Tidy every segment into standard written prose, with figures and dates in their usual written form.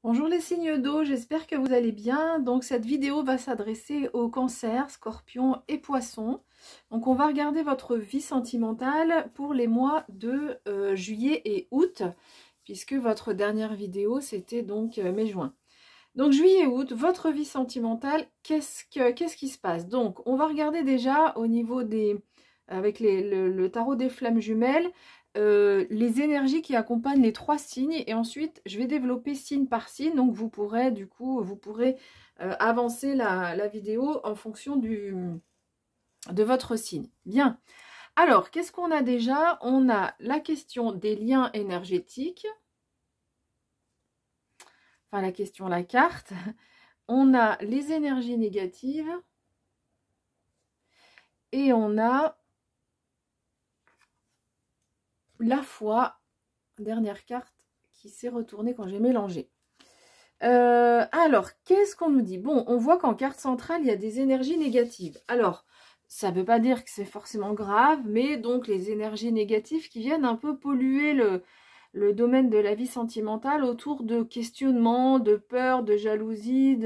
Bonjour les signes d'eau, j'espère que vous allez bien. Donc cette vidéo va s'adresser aux cancers, scorpions et poissons. Donc on va regarder votre vie sentimentale pour les mois de juillet et août, puisque votre dernière vidéo c'était donc mai-juin. Donc juillet et août, votre vie sentimentale, qu'est-ce qui se passe? Donc on va regarder déjà au niveau des, avec le tarot des flammes jumelles, les énergies qui accompagnent les trois signes, et ensuite je vais développer signe par signe. Donc vous pourrez du coup avancer la vidéo en fonction de votre signe. Bien, alors qu'est-ce qu'on a déjà? On a la question des liens énergétiques, enfin la question, la carte. On a les énergies négatives et on a la foi, dernière carte qui s'est retournée quand j'ai mélangé. Alors, qu'est-ce qu'on nous dit? Bon, on voit qu'en carte centrale, il y a des énergies négatives. Alors, ça ne veut pas dire que c'est forcément grave, mais donc les énergies négatives qui viennent un peu polluer le domaine de la vie sentimentale autour de questionnements, de peur, de jalousie,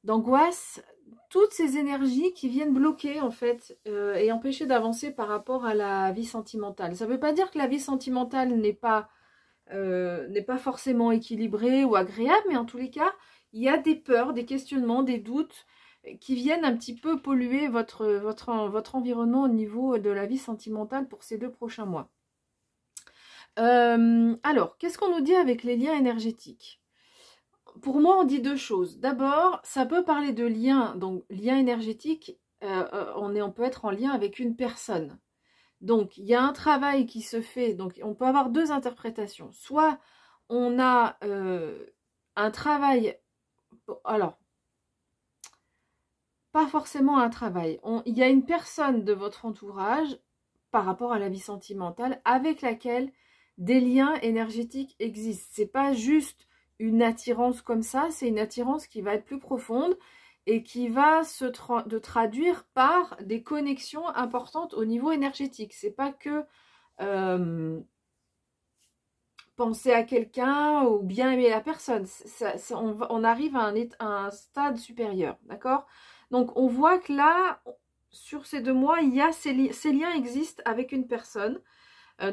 d'angoisse, toutes ces énergies qui viennent bloquer en fait et empêcher d'avancer par rapport à la vie sentimentale. Ça ne veut pas dire que la vie sentimentale n'est pas forcément équilibrée ou agréable, mais en tous les cas, il y a des peurs, des questionnements, des doutes qui viennent un petit peu polluer votre environnement au niveau de la vie sentimentale pour ces 2 prochains mois. Alors, qu'est-ce qu'on nous dit avec les liens énergétiques? Pour moi, on dit 2 choses. D'abord, ça peut parler de liens, donc lien énergétique, on peut être en lien avec une personne. Donc, il y a un travail qui se fait, donc on peut avoir 2 interprétations. Soit on a un travail, alors, pas forcément un travail. Il y a une personne de votre entourage, par rapport à la vie sentimentale, avec laquelle des liens énergétiques existent. C'est pas juste une attirance comme ça, c'est une attirance qui va être plus profonde et qui va se traduire par des connexions importantes au niveau énergétique. C'est pas que penser à quelqu'un ou bien aimer la personne. On arrive à un stade supérieur, d'accord? Donc on voit que là, sur ces 2 mois, il y a ces liens existent avec une personne.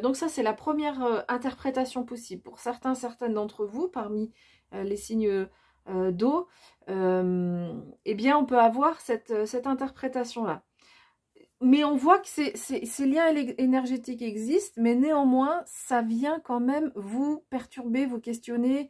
Donc ça, c'est la première interprétation possible. Pour certaines d'entre vous, parmi les signes d'eau, eh bien, on peut avoir cette interprétation-là. Mais on voit que ces liens énergétiques existent, mais néanmoins, ça vient quand même vous perturber, vous questionner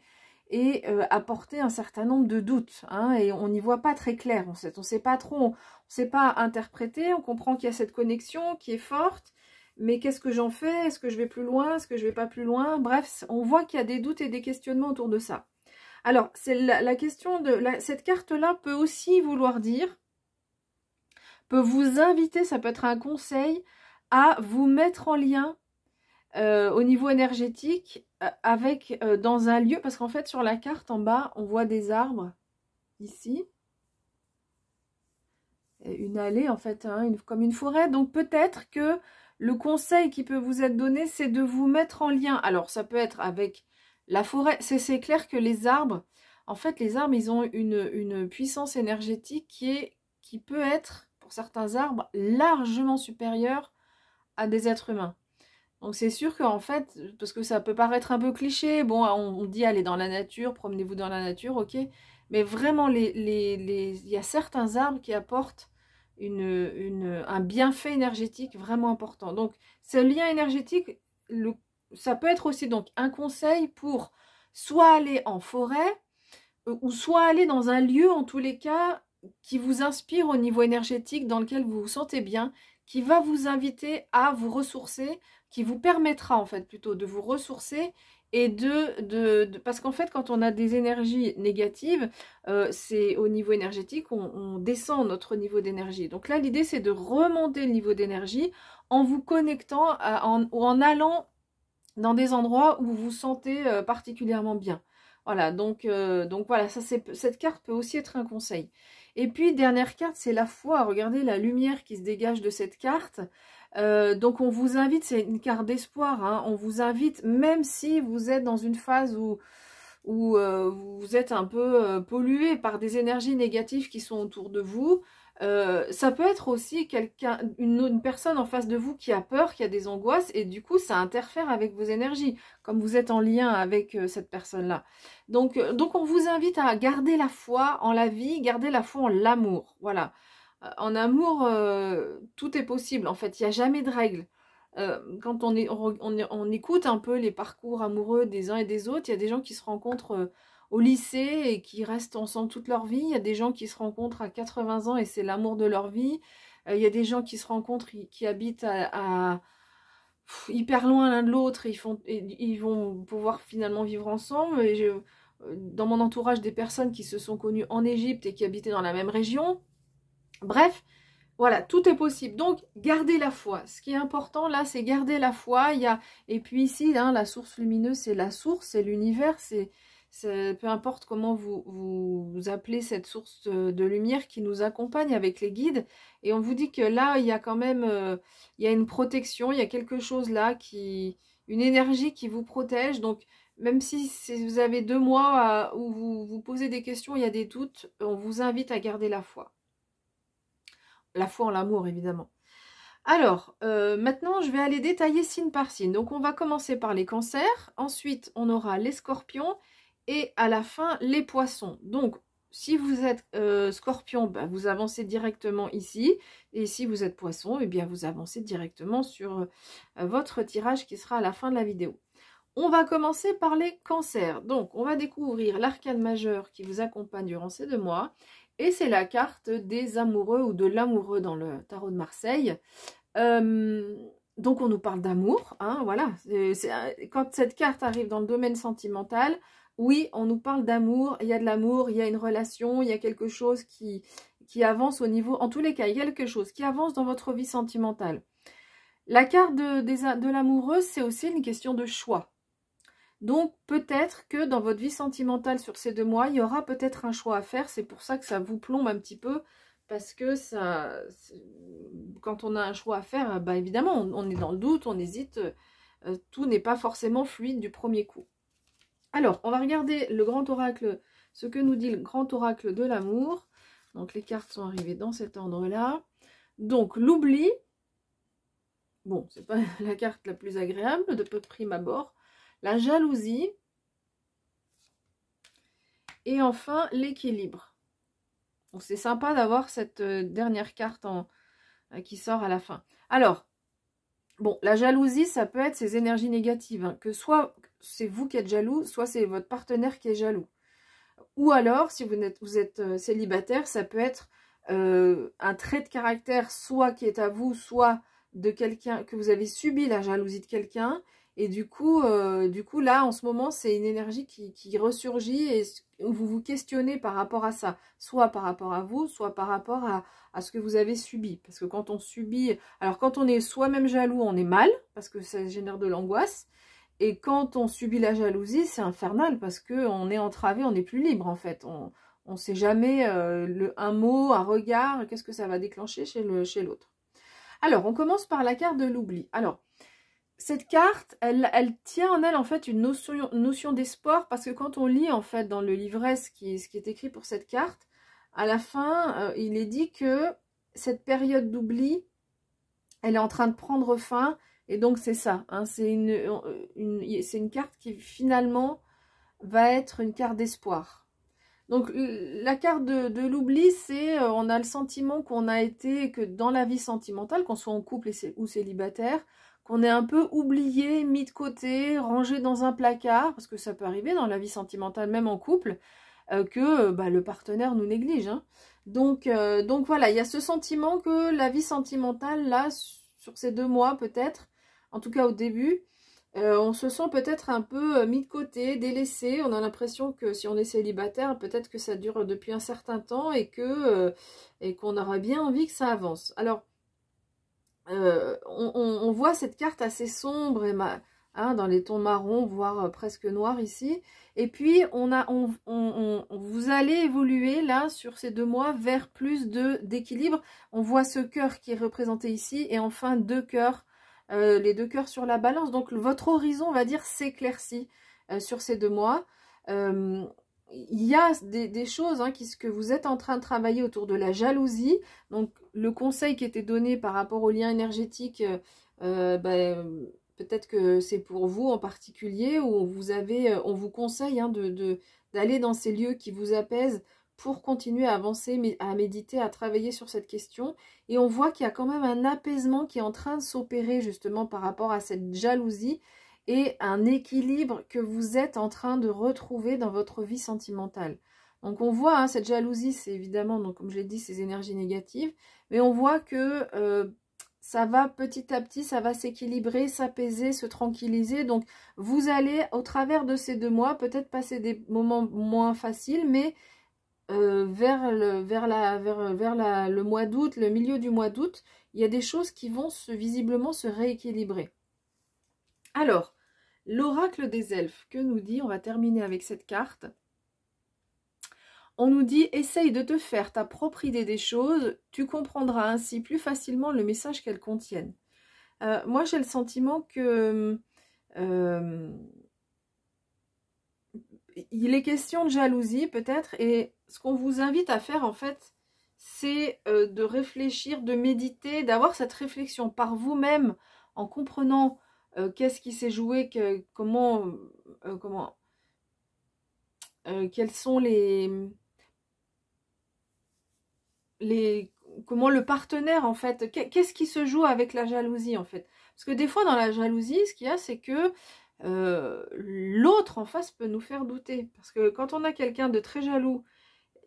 et apporter un certain nombre de doutes. Hein, et on n'y voit pas très clair, on sait pas trop, on ne sait pas interpréter, on comprend qu'il y a cette connexion qui est forte. Mais qu'est-ce que j'en fais? Est-ce que je vais plus loin? Est-ce que je vais pas plus loin? Bref, on voit qu'il y a des doutes et des questionnements autour de ça. Alors, c'est la question de... cette carte-là peut aussi vouloir dire, peut vous inviter, ça peut être un conseil, à vous mettre en lien au niveau énergétique avec dans un lieu, parce qu'en fait, sur la carte, en bas, on voit des arbres, ici. Une allée, en fait, hein, comme une forêt. Donc, peut-être que le conseil qui peut vous être donné, c'est de vous mettre en lien. Alors, ça peut être avec la forêt. C'est clair que les arbres, en fait, les arbres, ils ont une puissance énergétique qui peut être, pour certains arbres, largement supérieure à des êtres humains. Donc, c'est sûr qu'en fait, parce que ça peut paraître un peu cliché, bon, on dit allez dans la nature, promenez-vous dans la nature, ok. Mais vraiment, il y a certains arbres qui apportent un bienfait énergétique vraiment important. Donc, ce lien énergétique, ça peut être aussi donc un conseil pour soit aller en forêt ou soit aller dans un lieu, en tous les cas, qui vous inspire au niveau énergétique, dans lequel vous vous sentez bien, qui va vous inviter à vous ressourcer, qui vous permettra en fait plutôt de vous ressourcer et parce qu'en fait quand on a des énergies négatives, c'est au niveau énergétique, on descend notre niveau d'énergie. Donc là l'idée c'est de remonter le niveau d'énergie en vous connectant ou en allant dans des endroits où vous vous sentez particulièrement bien. Voilà, donc voilà, cette carte peut aussi être un conseil. Et puis, dernière carte, c'est la foi. Regardez la lumière qui se dégage de cette carte. Donc on vous invite, c'est une carte d'espoir, hein, on vous invite, même si vous êtes dans une phase où vous êtes un peu pollué par des énergies négatives qui sont autour de vous. Ça peut être aussi une personne en face de vous qui a peur, qui a des angoisses, et du coup ça interfère avec vos énergies, comme vous êtes en lien avec cette personne-là. Donc on vous invite à garder la foi en la vie, garder la foi en l'amour. Voilà. En amour, tout est possible, en fait, il n'y a jamais de règles. Quand on écoute un peu les parcours amoureux des uns et des autres, il y a des gens qui se rencontrent au lycée et qui restent ensemble toute leur vie. Il y a des gens qui se rencontrent à 80 ans et c'est l'amour de leur vie. Il y a des gens qui se rencontrent, qui habitent hyper loin l'un de l'autre et ils vont pouvoir finalement vivre ensemble. Et dans mon entourage, des personnes qui se sont connues en Égypte et qui habitaient dans la même région. Bref, voilà, tout est possible. Donc, gardez la foi. Ce qui est important, là, c'est garder la foi. Et puis ici, hein, la source lumineuse, c'est la source, c'est l'univers. Peu importe comment vous appelez cette source de lumière qui nous accompagne avec les guides. Et on vous dit que là, il y a quand même il y a une protection, il y a quelque chose là, une énergie qui vous protège. Donc, même si vous avez 2 mois où vous vous posez des questions, il y a des doutes, on vous invite à garder la foi. La foi en l'amour, évidemment. Alors, maintenant, je vais aller détailler signe par signe. Donc, on va commencer par les cancers. Ensuite, on aura les scorpions. Et à la fin, les poissons. Donc, si vous êtes scorpion, ben, vous avancez directement ici. Et si vous êtes poisson, eh bien, vous avancez directement sur votre tirage qui sera à la fin de la vidéo. On va commencer par les cancers. Donc, on va découvrir l'arcane majeur qui vous accompagne durant ces 2 mois. Et c'est la carte des amoureux ou de l'amoureux dans le tarot de Marseille. Donc on nous parle d'amour, hein, voilà. Quand cette carte arrive dans le domaine sentimental, oui, on nous parle d'amour, il y a de l'amour, il y a une relation, il y a quelque chose qui avance au niveau... En tous les cas, il y a quelque chose qui avance dans votre vie sentimentale. La carte de l'amoureux, c'est aussi une question de choix. Donc, peut-être que dans votre vie sentimentale sur ces 2 mois, il y aura peut-être un choix à faire. C'est pour ça que ça vous plombe un petit peu. Parce que quand on a un choix à faire, bah évidemment, on est dans le doute, on hésite. Tout n'est pas forcément fluide du premier coup. Alors, on va regarder le grand oracle, ce que nous dit le grand oracle de l'amour. Donc, les cartes sont arrivées dans cet ordre-là. Donc, l'oubli. Bon, c'est pas la carte la plus agréable de prime abord. La jalousie, et enfin l'équilibre. Donc c'est sympa d'avoir cette dernière carte qui sort à la fin. Alors, bon, la jalousie, ça peut être ces énergies négatives, hein, que soit c'est vous qui êtes jaloux, soit c'est votre partenaire qui est jaloux. Ou alors, si vous êtes célibataire, ça peut être un trait de caractère, soit qui est à vous, soit de quelqu'un, que vous avez subi la jalousie de quelqu'un. Et du coup, là, en ce moment, c'est une énergie qui ressurgit et vous vous questionnez par rapport à ça. Soit par rapport à vous, soit par rapport à ce que vous avez subi. Parce que quand on subit... Alors, quand on est soi-même jaloux, on est mal, parce que ça génère de l'angoisse. Et quand on subit la jalousie, c'est infernal, parce qu'on est entravé, on n'est plus libre, en fait. On ne sait jamais un mot, un regard, qu'est-ce que ça va déclencher chez l'autre. Alors, on commence par la carte de l'oubli. Alors, cette carte, elle tient en elle en fait une notion d'espoir, parce que quand on lit en fait dans le livret ce qui est écrit pour cette carte, à la fin, il est dit que cette période d'oubli, elle est en train de prendre fin, et donc c'est ça, hein, c'est une carte qui finalement va être une carte d'espoir. Donc la carte de l'oubli, c'est on a le sentiment qu'on a été, que dans la vie sentimentale, qu'on soit en couple ou célibataire, qu'on est un peu oublié, mis de côté, rangé dans un placard, parce que ça peut arriver dans la vie sentimentale, même en couple, que le partenaire nous néglige. Hein. Donc voilà, il y a ce sentiment que la vie sentimentale, là, sur ces 2 mois peut-être, en tout cas au début, on se sent peut-être un peu mis de côté, délaissé. On a l'impression que si on est célibataire, peut-être que ça dure depuis un certain temps et qu'on aurait bien envie que ça avance. Alors, on voit cette carte assez sombre et hein, dans les tons marron, voire presque noir ici. Et puis, vous allez évoluer là, sur ces 2 mois, vers plus d'équilibre. On voit ce cœur qui est représenté ici, et enfin 2 cœurs, les 2 cœurs sur la balance. Donc, votre horizon, on va dire, s'éclaircit sur ces 2 mois. Il y a des choses hein, que vous êtes en train de travailler autour de la jalousie. Donc, le conseil qui était donné par rapport au lien énergétique, peut-être que c'est pour vous en particulier, où on vous conseille hein, d'aller dans ces lieux qui vous apaisent pour continuer à avancer, à méditer, à travailler sur cette question. Et on voit qu'il y a quand même un apaisement qui est en train de s'opérer justement par rapport à cette jalousie, et un équilibre que vous êtes en train de retrouver dans votre vie sentimentale. Donc on voit, hein, cette jalousie, c'est évidemment, donc, comme je l'ai dit, ces énergies négatives, mais on voit que ça va petit à petit, ça va s'équilibrer, s'apaiser, se tranquilliser. Donc vous allez, au travers de ces 2 mois, peut-être passer des moments moins faciles, mais vers le mois d'août, le milieu du mois d'août, il y a des choses qui vont visiblement se rééquilibrer. Alors, l'oracle des elfes, que nous dit? On va terminer avec cette carte. On nous dit, essaye de te faire ta propre idée des choses, tu comprendras ainsi plus facilement le message qu'elles contiennent. Moi, j'ai le sentiment que il est question de jalousie, peut-être, et ce qu'on vous invite à faire, en fait, c'est de réfléchir, de méditer, d'avoir cette réflexion par vous-même, en comprenant qu'est-ce qui s'est joué, quels sont comment le partenaire, en fait, qu'est-ce qui se joue avec la jalousie, en fait. Parce que des fois, dans la jalousie, ce qu'il y a, c'est que l'autre en face peut nous faire douter. Parce que quand on a quelqu'un de très jaloux,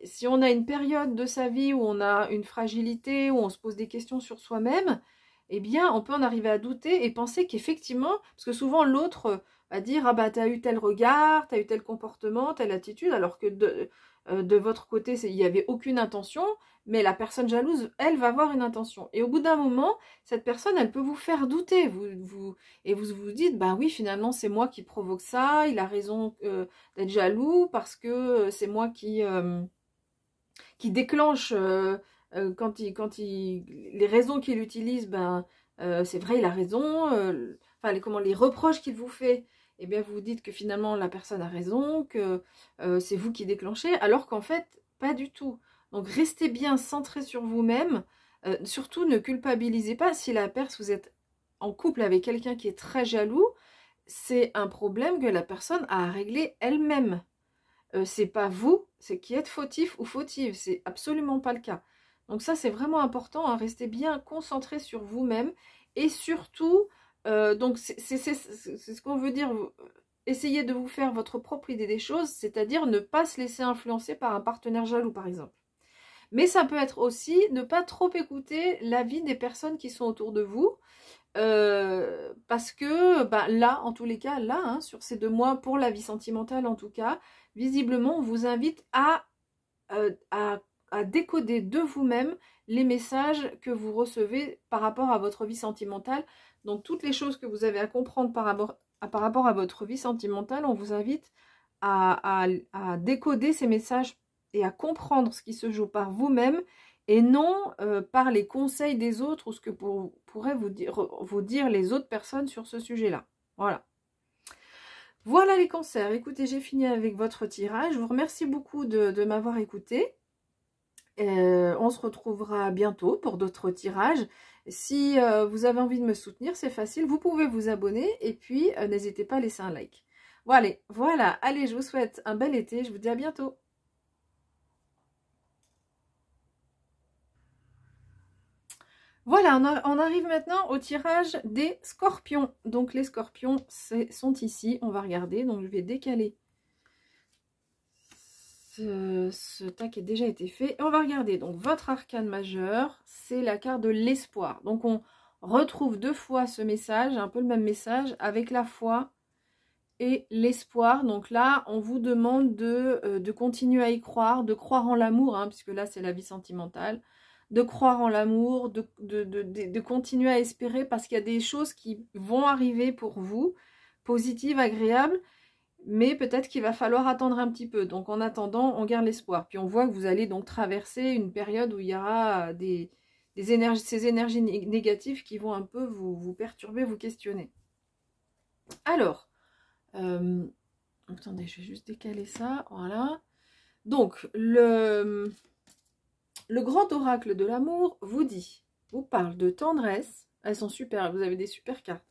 si on a une période de sa vie où on a une fragilité, où on se pose des questions sur soi-même, eh bien, on peut en arriver à douter et penser qu'effectivement, parce que souvent l'autre va dire « Ah bah, t'as eu tel regard, t'as eu tel comportement, telle attitude », alors que de votre côté, il n'y avait aucune intention, mais la personne jalouse, elle, va avoir une intention. Et au bout d'un moment, cette personne, elle peut vous faire douter, et vous dites « Bah oui, finalement, c'est moi qui provoque ça, il a raison d'être jaloux, parce que c'est moi qui déclenche les raisons qu'il utilise, ben c'est vrai, il a raison, enfin les reproches qu'il vous fait, eh bien vous vous dites que finalement la personne a raison, que c'est vous qui déclenchez, alors qu'en fait pas du tout. Donc restez bien centré sur vous-même, surtout ne culpabilisez pas si vous êtes en couple avec quelqu'un qui est très jaloux, c'est un problème que la personne a à régler elle-même. C'est pas vous, c'est qui êtes fautif ou fautive, c'est absolument pas le cas. Donc ça, c'est vraiment important, hein, restez bien concentré sur vous-même, et surtout, donc c'est ce qu'on veut dire, essayez de vous faire votre propre idée des choses, c'est-à-dire ne pas se laisser influencer par un partenaire jaloux, par exemple. Mais ça peut être aussi ne pas trop écouter l'avis des personnes qui sont autour de vous, parce que là, en tous les cas, là, hein, sur ces 2 mois, pour la vie sentimentale en tout cas, visiblement, on vous invite à décoder de vous-même les messages que vous recevez par rapport à votre vie sentimentale. Donc, toutes les choses que vous avez à comprendre par rapport à votre vie sentimentale, on vous invite à décoder ces messages et à comprendre ce qui se joue par vous-même, et non par les conseils des autres ou ce que pourraient vous dire les autres personnes sur ce sujet-là. Voilà. Voilà les cancers. Écoutez, j'ai fini avec votre tirage. Je vous remercie beaucoup de m'avoir écouté. On se retrouvera bientôt pour d'autres tirages. Si vous avez envie de me soutenir, c'est facile. Vous pouvez vous abonner et puis n'hésitez pas à laisser un like. Voilà. Allez, je vous souhaite un bel été. Je vous dis à bientôt. Voilà, on arrive maintenant au tirage des scorpions. Donc les scorpions sont ici, on va regarder. Donc je vais décaler ce tas qui a déjà été fait. Et on va regarder, donc votre arcane majeur, c'est la carte de l'espoir. Donc on retrouve 2 fois ce message, un peu le même message, avec la foi et l'espoir. Donc là, on vous demande de continuer à y croire, de croire en l'amour, hein, puisque là c'est la vie sentimentale. De croire en l'amour, de continuer à espérer, parce qu'il y a des choses qui vont arriver pour vous, positive, agréable, mais peut-être qu'il va falloir attendre un petit peu. Donc en attendant, on garde l'espoir. Puis on voit que vous allez donc traverser une période où il y aura ces énergies négatives qui vont un peu vous perturber, vous questionner. Alors, attendez, je vais juste décaler ça, voilà. Donc, le grand oracle de l'amour vous parle de tendresse. Elles sont super, vous avez des super cartes.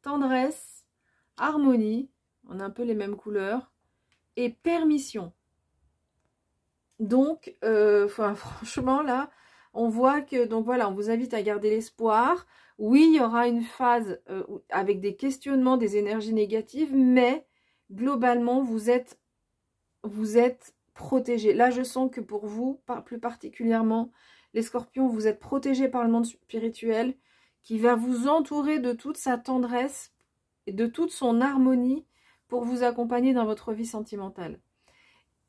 Tendresse, harmonie, on a un peu les mêmes couleurs, et permission. Donc, franchement, là, on voit que, donc voilà, on vous invite à garder l'espoir. Oui, il y aura une phase avec des questionnements, des énergies négatives, mais globalement, vous êtes protégés. Là, je sens que pour vous, plus particulièrement, les scorpions, vous êtes protégés par le monde spirituel qui va vous entourer de toute sa tendresse et de toute son harmonie pour vous accompagner dans votre vie sentimentale.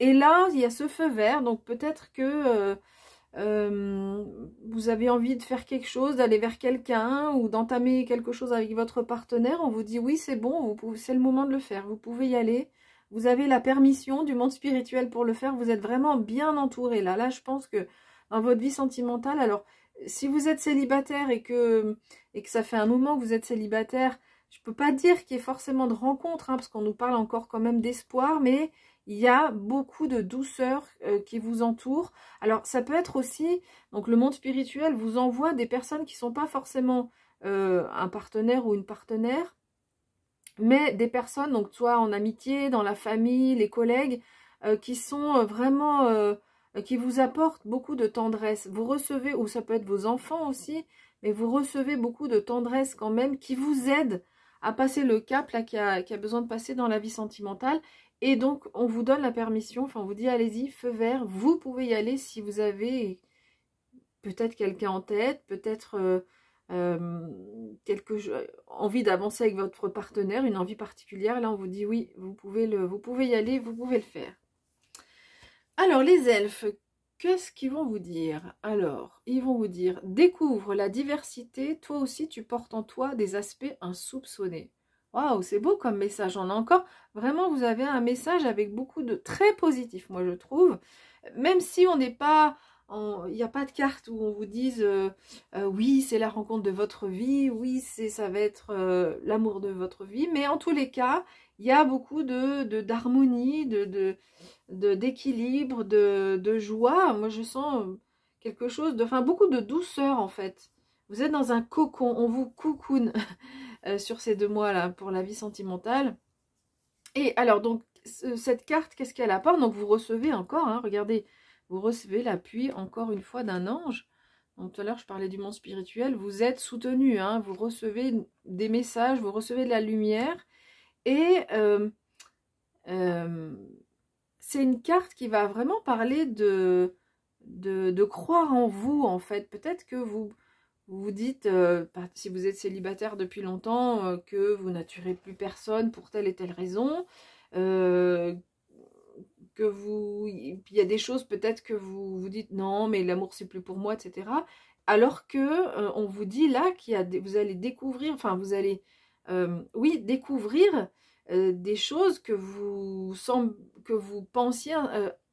Et là, il y a ce feu vert, donc peut-être que vous avez envie de faire quelque chose, d'aller vers quelqu'un ou d'entamer quelque chose avec votre partenaire. On vous dit oui, c'est bon, c'est le moment de le faire, vous pouvez y aller. Vous avez la permission du monde spirituel pour le faire, vous êtes vraiment bien entouré. Là, je pense que dans votre vie sentimentale, alors si vous êtes célibataire et que ça fait un moment que vous êtes célibataire, je ne peux pas dire qu'il y ait forcément de rencontres, hein, parce qu'on nous parle encore quand même d'espoir, mais il y a beaucoup de douceur qui vous entoure. Alors, ça peut être aussi, donc le monde spirituel vous envoie des personnes qui ne sont pas forcément un partenaire ou une partenaire, mais des personnes, donc soit en amitié, dans la famille, les collègues, qui sont vraiment, qui vous apportent beaucoup de tendresse. Vous recevez, ou ça peut être vos enfants aussi, mais vous recevez beaucoup de tendresse quand même, qui vous aide à passer le cap là qui a besoin de passer dans la vie sentimentale. Et donc, on vous donne la permission, enfin, on vous dit, allez-y, feu vert, vous pouvez y aller si vous avez peut-être quelqu'un en tête, peut-être envie d'avancer avec votre partenaire, une envie particulière. Là, on vous dit, oui, vous pouvez y aller, vous pouvez le faire. Alors, les elfes, qu'est-ce qu'ils vont vous dire? Alors, ils vont vous dire, découvre la diversité, toi aussi, tu portes en toi des aspects insoupçonnés. Waouh, c'est beau comme message. On a encore, vraiment, vous avez un message avec beaucoup de très positif, moi je trouve. Même si on n'est pas, il n'y a pas de carte où on vous dise oui, c'est la rencontre de votre vie, oui, ça va être l'amour de votre vie. Mais en tous les cas, il y a beaucoup d'harmonie, d'équilibre, de joie. Moi, je sens quelque chose beaucoup de douceur en fait. Vous êtes dans un cocon, on vous cocoune. Sur ces 2 mois-là pour la vie sentimentale. Et alors, donc, cette carte, qu'est-ce qu'elle apporte? Donc, vous recevez encore, hein, regardez, vous recevez l'appui, encore une fois, d'un ange. Donc, tout à l'heure, je parlais du monde spirituel. Vous êtes soutenu, hein, vous recevez des messages, vous recevez de la lumière. Et c'est une carte qui va vraiment parler de croire en vous, en fait. Peut-être que vous vous dites, si vous êtes célibataire depuis longtemps, que vous n'attirez plus personne pour telle et telle raison, il y a des choses peut-être que vous vous dites non, mais l'amour c'est plus pour moi, etc. Alors que on vous dit là vous allez découvrir, enfin vous allez, oui, découvrir des choses que vous pensiez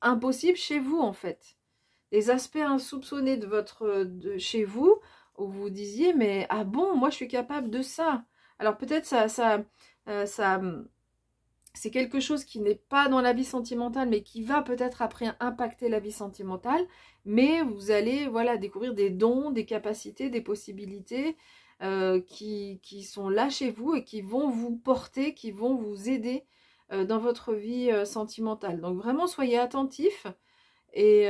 impossibles chez vous en fait. Des aspects insoupçonnés de chez vous, où vous disiez, mais ah bon, moi je suis capable de ça. Alors peut-être c'est quelque chose qui n'est pas dans la vie sentimentale, mais qui va peut-être après impacter la vie sentimentale. Mais vous allez voilà, découvrir des dons, des capacités, des possibilités qui sont là chez vous et qui vont vous porter, qui vont vous aider dans votre vie sentimentale. Donc vraiment, soyez attentifs. Et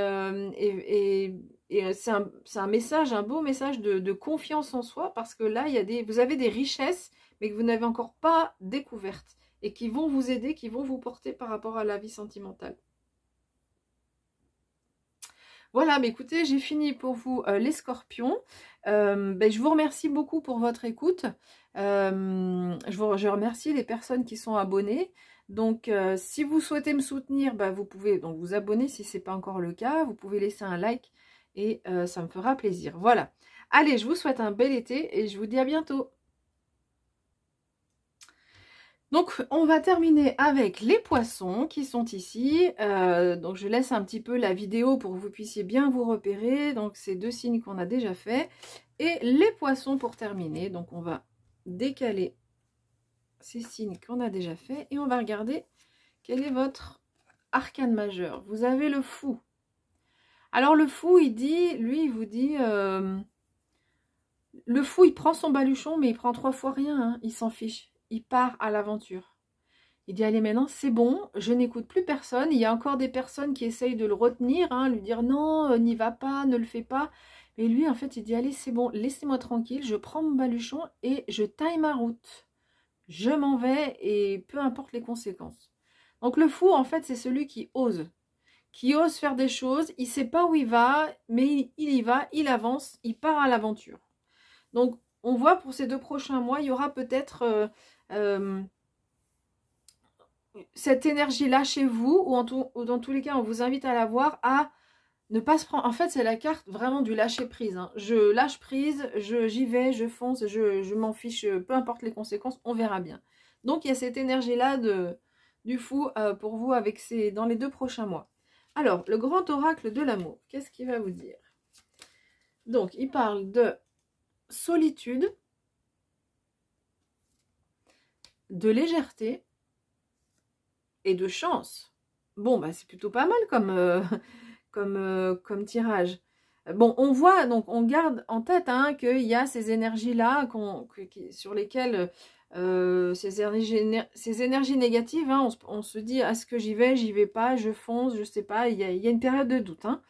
c'est un message, un beau message de confiance en soi, parce que là, vous avez des richesses, mais que vous n'avez encore pas découvertes, et qui vont vous aider, qui vont vous porter par rapport à la vie sentimentale. Voilà, mais écoutez, j'ai fini pour vous les scorpions. Je vous remercie beaucoup pour votre écoute. Je remercie les personnes qui sont abonnées. Donc, si vous souhaitez me soutenir, vous pouvez donc vous abonner si ce n'est pas encore le cas. Vous pouvez laisser un like et ça me fera plaisir. Voilà. Allez, je vous souhaite un bel été et je vous dis à bientôt. Donc, on va terminer avec les poissons qui sont ici. Donc, je laisse un petit peu la vidéo pour que vous puissiez bien vous repérer. Donc, c'est 2 signes qu'on a déjà fait. Et les poissons pour terminer. Donc, on va décaler ces signes qu'on a déjà fait. Et on va regarder quel est votre arcane majeur. Vous avez le fou. Alors, le fou, il vous dit... le fou, il prend son baluchon, mais il prend 3 fois rien. Hein. Il s'en fiche. Il part à l'aventure. Il dit, allez, maintenant, c'est bon, je n'écoute plus personne. Il y a encore des personnes qui essayent de le retenir, hein, lui dire, non, n'y va pas, ne le fais pas. Mais lui, en fait, il dit, allez, c'est bon, laissez-moi tranquille, je prends mon baluchon et je taille ma route. Je m'en vais et peu importe les conséquences. Donc, le fou, en fait, c'est celui qui ose faire des choses. Il ne sait pas où il va, mais il y va, il avance, il part à l'aventure. Donc, on voit pour ces 2 prochains mois, il y aura peut-être... cette énergie-là chez vous, ou dans tous les cas, on vous invite à la voir, à ne pas se prendre... En fait, c'est la carte vraiment du lâcher-prise. Hein. Je lâche prise, j'y vais, je fonce, je m'en fiche, peu importe les conséquences, on verra bien. Donc, il y a cette énergie-là du fou pour vous avec dans les 2 prochains mois. Alors, le grand oracle de l'amour, qu'est-ce qu'il va vous dire? Donc, il parle de solitude, de légèreté, et de chance. Bon, bah, c'est plutôt pas mal comme tirage. Bon, on voit, donc on garde en tête hein, qu'il y a ces énergies-là sur lesquelles ces énergies négatives, hein, on se dit, est-ce que j'y vais pas, je fonce, je sais pas, il y a une période de doute. Hein.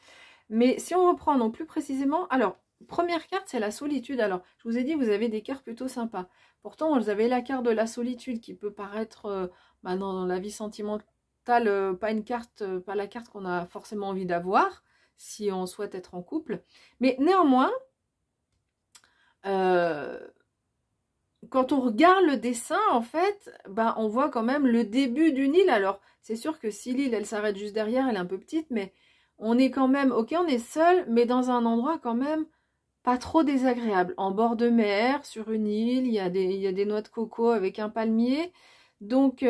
Mais si on reprend donc plus précisément, alors, première carte, c'est la solitude. Alors, je vous ai dit, vous avez des cartes plutôt sympas. Pourtant, vous avez la carte de la solitude qui peut paraître, dans la vie sentimentale, pas la carte qu'on a forcément envie d'avoir, si on souhaite être en couple. Mais néanmoins, quand on regarde le dessin, en fait, on voit quand même le début d'une île. Alors, c'est sûr que si l'île, elle s'arrête juste derrière, elle est un peu petite, mais on est quand même, ok, on est seul, mais dans un endroit quand même pas trop désagréable. En bord de mer, sur une île, il y a des noix de coco avec un palmier. Donc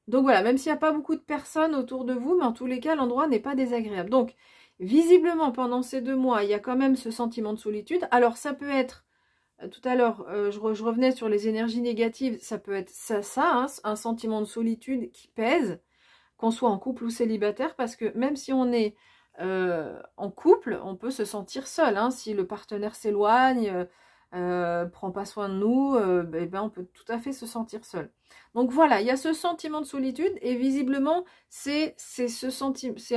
voilà, même s'il n'y a pas beaucoup de personnes autour de vous, mais en tous les cas, l'endroit n'est pas désagréable. Donc, visiblement, pendant ces 2 mois, il y a quand même ce sentiment de solitude. Alors, ça peut être, tout à l'heure, je revenais sur les énergies négatives, ça peut être ça hein, un sentiment de solitude qui pèse, qu'on soit en couple ou célibataire, parce que même si on est en couple, on peut se sentir seul. Hein, si le partenaire s'éloigne, prend pas soin de nous, on peut tout à fait se sentir seul. Donc voilà, il y a ce sentiment de solitude et visiblement c'est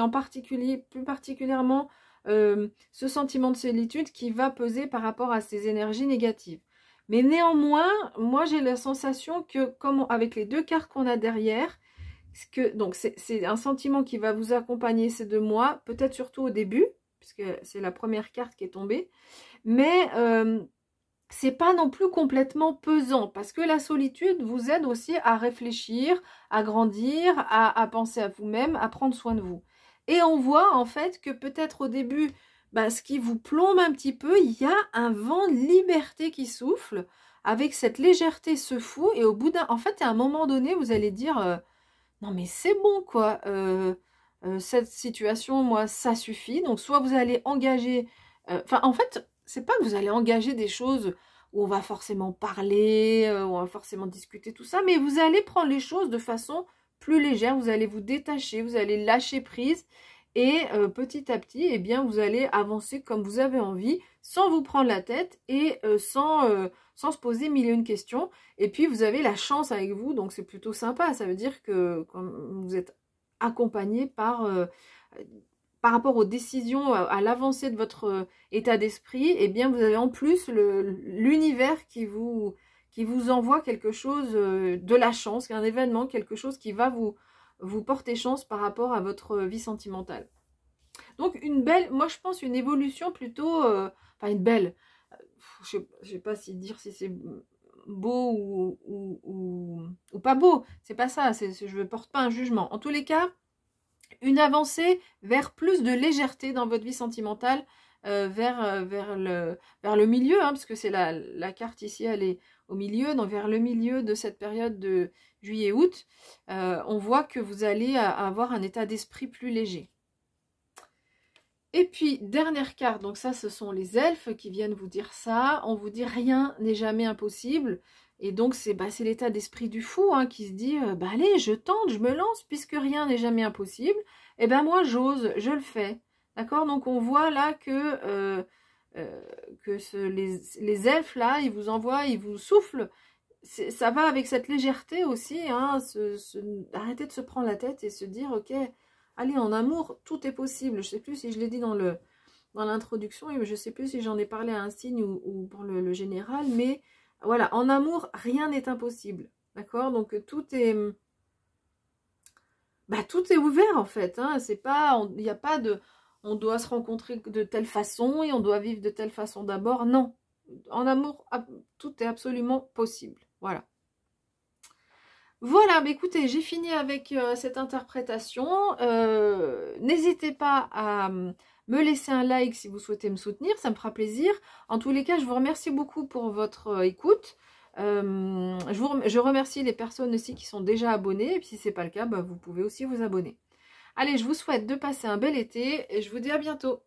en particulier, plus particulièrement ce sentiment de solitude qui va peser par rapport à ces énergies négatives. Mais néanmoins, moi j'ai la sensation que comme avec les 2 cartes qu'on a derrière, donc c'est un sentiment qui va vous accompagner ces 2 mois, peut-être surtout au début, puisque c'est la première carte qui est tombée, mais c'est pas non plus complètement pesant, parce que la solitude vous aide aussi à réfléchir, à grandir, à penser à vous-même, à prendre soin de vous. Et on voit en fait que peut-être au début, ce qui vous plombe un petit peu, il y a un vent de liberté qui souffle, avec cette légèreté, ce fou, et au bout en fait, à un moment donné, vous allez dire... non mais c'est bon quoi, cette situation, moi, ça suffit. Donc soit vous allez engager, en fait, c'est pas que vous allez engager des choses où on va forcément parler, où on va forcément discuter, tout ça, mais vous allez prendre les choses de façon plus légère, vous allez vous détacher, vous allez lâcher prise, et petit à petit, eh bien, vous allez avancer comme vous avez envie, sans vous prendre la tête, et sans se poser mille et une questions. Et puis, vous avez la chance avec vous, donc c'est plutôt sympa. Ça veut dire que quand vous êtes accompagné par rapport aux décisions, à l'avancée de votre état d'esprit, eh bien, vous avez en plus l'univers qui vous envoie quelque chose, de la chance, un événement, quelque chose qui va vous porter chance par rapport à votre vie sentimentale. Donc, moi je pense une évolution plutôt, une belle, je sais pas si dire si c'est beau ou pas beau, c'est pas ça, je ne porte pas un jugement. En tous les cas, une avancée vers plus de légèreté dans votre vie sentimentale, vers le milieu, hein, parce que c'est la carte ici, elle est au milieu, donc vers le milieu de cette période de juillet-août, on voit que vous allez avoir un état d'esprit plus léger. Et puis, dernière carte, donc ça, ce sont les elfes qui viennent vous dire ça. On vous dit rien n'est jamais impossible. Et donc, c'est l'état d'esprit du fou hein, qui se dit, allez, je tente, je me lance, puisque rien n'est jamais impossible. Et ben moi, j'ose, je le fais. D'accord? Donc, on voit là que, les elfes, là, ils vous envoient, ils vous soufflent. Ça va avec cette légèreté aussi, hein, arrêter de se prendre la tête et se dire, ok, allez, en amour, tout est possible. Je ne sais plus si je l'ai dit dans l'introduction, et je ne sais plus si j'en ai parlé à un signe ou pour le général, mais voilà, en amour, rien n'est impossible. D'accord? Donc tout est ouvert en fait. Hein. C'est pas, il n'y a pas de, on doit se rencontrer de telle façon et on doit vivre de telle façon d'abord. Non. En amour, tout est absolument possible. Voilà. Voilà, écoutez, j'ai fini avec cette interprétation. N'hésitez pas à me laisser un like si vous souhaitez me soutenir, ça me fera plaisir. En tous les cas, je vous remercie beaucoup pour votre écoute. Je remercie les personnes aussi qui sont déjà abonnées. Et puis si ce n'est pas le cas, vous pouvez aussi vous abonner. Allez, je vous souhaite de passer un bel été et je vous dis à bientôt.